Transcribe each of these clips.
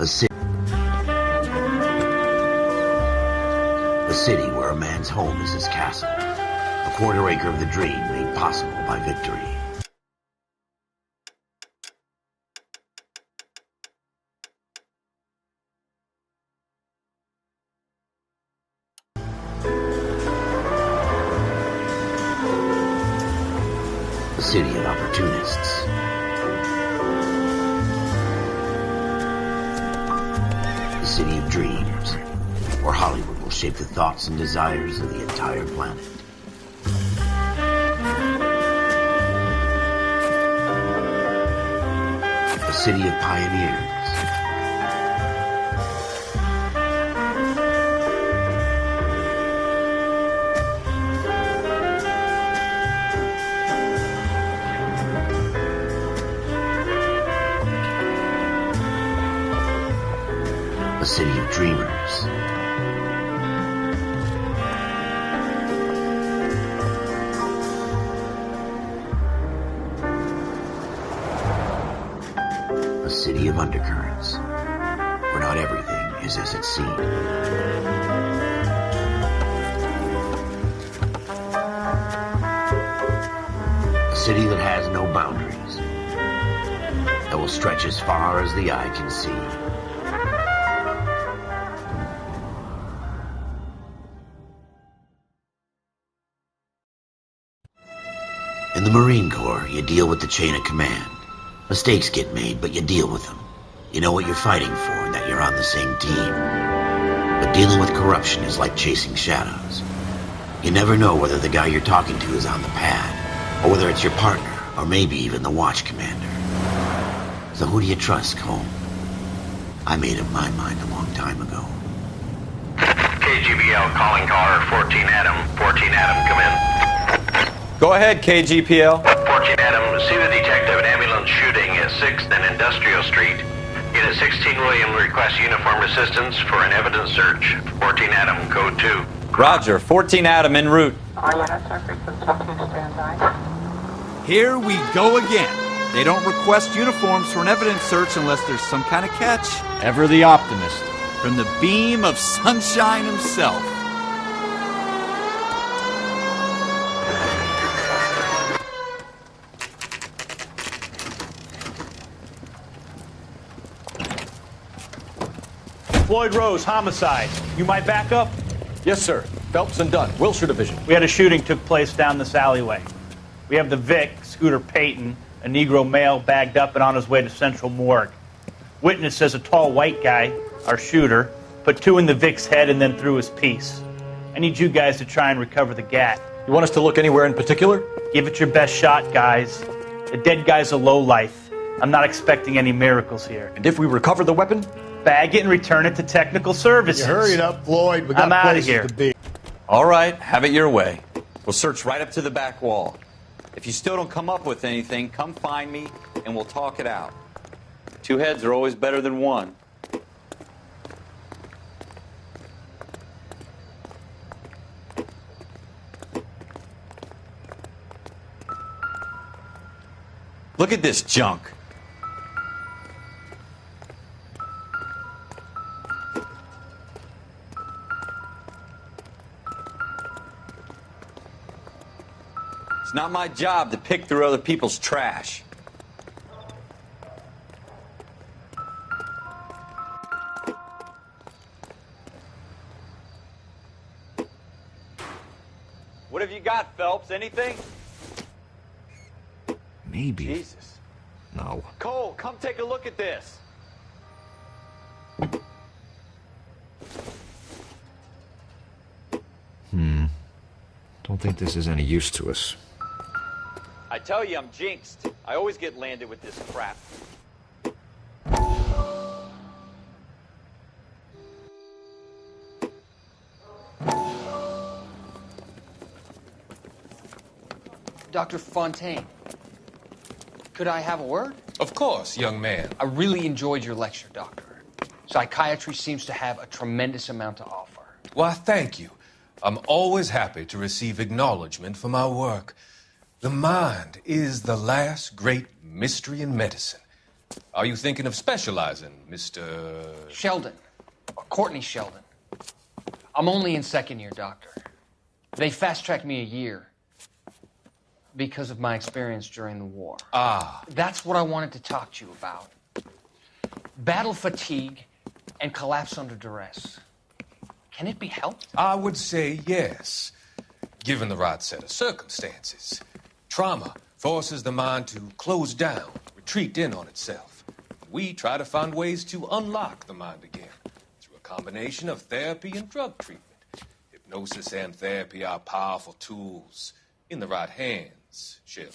A city where a man's home is his castle. A quarter acre of the dream made possible by victory. A city of opportunists. A city of dreams, where Hollywood will shape the thoughts and desires of the entire planet. A city of pioneers. A city of dreamers. A city of undercurrents, where not everything is as it seems. A city that has no boundaries, that will stretch as far as the eye can see. In the Marine Corps, you deal with the chain of command. Mistakes get made, but you deal with them. You know what you're fighting for and that you're on the same team. But dealing with corruption is like chasing shadows. You never know whether the guy you're talking to is on the pad, or whether it's your partner, or maybe even the watch commander. So who do you trust, Cole? I made up my mind a long time ago. KGBL calling caller 14 Adam. 14 Adam, come in. Go ahead, KGPL. 14 Adam, see the detective an ambulance shooting at 6th and Industrial Street. Unit 16 William requests uniformed assistance for an evidence search. 14 Adam, code 2. Roger, 14 Adam en route. Here we go again. They don't request uniforms for an evidence search unless there's some kind of catch. Ever the optimist. From the beam of sunshine himself. Floyd Rose, homicide. You might back up? Yes, sir. Phelps and Dunn, Wilshire Division. We had a shooting took place down this alleyway. We have the Vic, Scooter Payton, a Negro male bagged up and on his way to Central Morgue. Witness says a tall white guy, our shooter, put 2 in the Vic's head and then threw his piece. I need you guys to try and recover the gat. You want us to look anywhere in particular? Give it your best shot, guys. The dead guy's a lowlife. I'm not expecting any miracles here. And if we recover the weapon? Bag it and return it to technical services. You hurry it up, Floyd. We got I'm outta places here. to be. All right, have it your way. We'll search right up to the back wall. If you still don't come up with anything, come find me and we'll talk it out. 2 heads are always better than 1. Look at this junk. It's not my job to pick through other people's trash. What have you got, Phelps? Anything? Maybe. Jesus. No. Cole, come take a look at this. Don't think this is any use to us. I tell you, I'm jinxed. I always get landed with this crap. Dr. Fontaine, could I have a word? Of course, young man. I really enjoyed your lecture, Doctor. Psychiatry seems to have a tremendous amount to offer. Why, thank you. I'm always happy to receive acknowledgement for my work. The mind is the last great mystery in medicine. Are you thinking of specializing, Mr. Sheldon. Courtney Sheldon. I'm only in second year, Doctor. They fast-tracked me a year because of my experience during the war. Ah. That's what I wanted to talk to you about. Battle fatigue and collapse under duress. Can it be helped? I would say yes, given the right set of circumstances. Trauma forces the mind to close down, retreat in on itself. We try to find ways to unlock the mind again through a combination of therapy and drug treatment. Hypnosis and therapy are powerful tools in the right hands, Sheldon.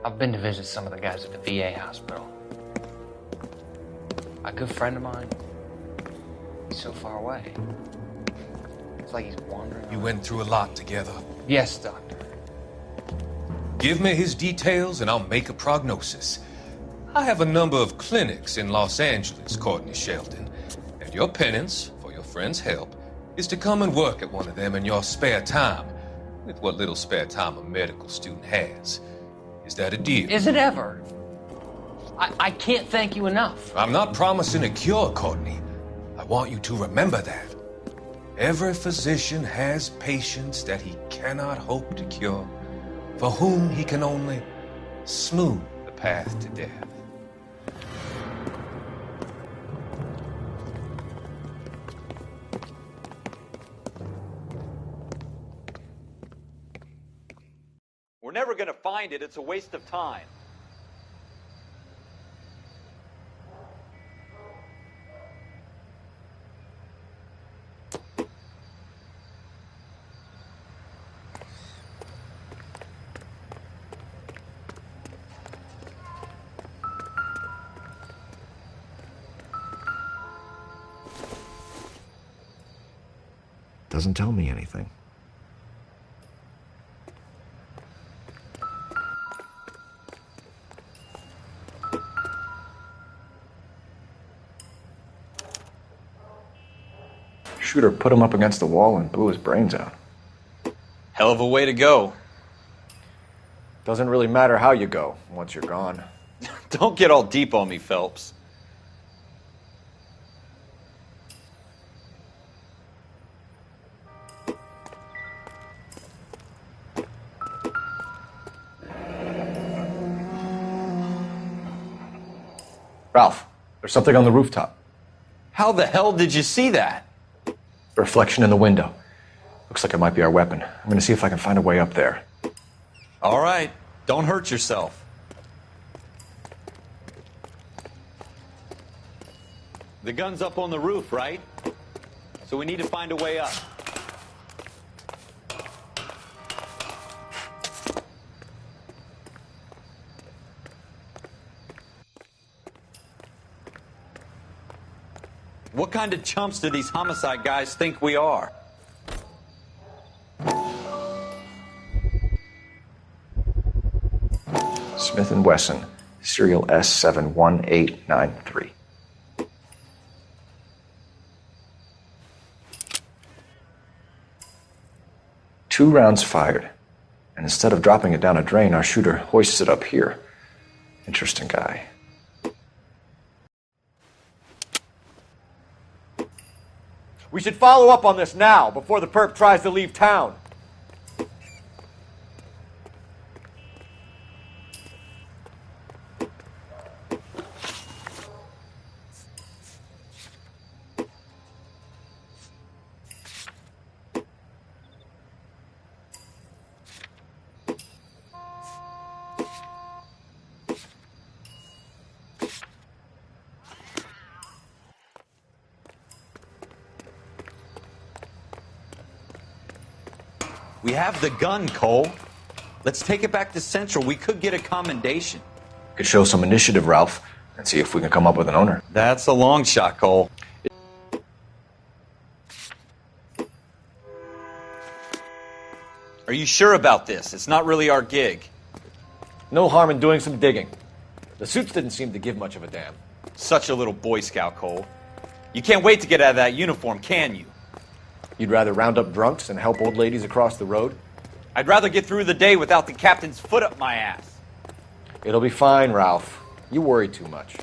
I've been to visit some of the guys at the VA hospital. A good friend of mine, he's so far away. It's like he's wandering. You went through a lot together. Yes, Doctor. Give me his details and I'll make a prognosis. I have a number of clinics in Los Angeles, Courtney Sheldon, and your penance, for your friend's help, is to come and work at one of them in your spare time, with what little spare time a medical student has. Is that a deal? Is it ever? I can't thank you enough. I'm not promising a cure, Courtney. I want you to remember that. Every physician has patients that he cannot hope to cure, for whom he can only smooth the path to death. We're never going to find it. It's a waste of time. Doesn't tell me anything. Shooter put him up against the wall and blew his brains out. Hell of a way to go. Doesn't really matter how you go once you're gone. Don't get all deep on me, Phelps. Ralph, there's something on the rooftop. How the hell did you see that? A reflection in the window. Looks like it might be our weapon. I'm gonna see if I can find a way up there. All right. Don't hurt yourself. The gun's up on the roof, right? So we need to find a way up. What kind of chumps do these homicide guys think we are? Smith & Wesson, serial S71893. Two rounds fired, and instead of dropping it down a drain, our shooter hoists it up here. Interesting guy. We should follow up on this now, before the perp tries to leave town. We have the gun, Cole. Let's take it back to Central. We could get a commendation. Could show some initiative, Ralph, and see if we can come up with an owner. That's a long shot, Cole. Are you sure about this? It's not really our gig. No harm in doing some digging. The suits didn't seem to give much of a damn. Such a little Boy Scout, Cole. You can't wait to get out of that uniform, can you? You'd rather round up drunks and help old ladies across the road? I'd rather get through the day without the captain's foot up my ass. It'll be fine, Ralph. You worry too much.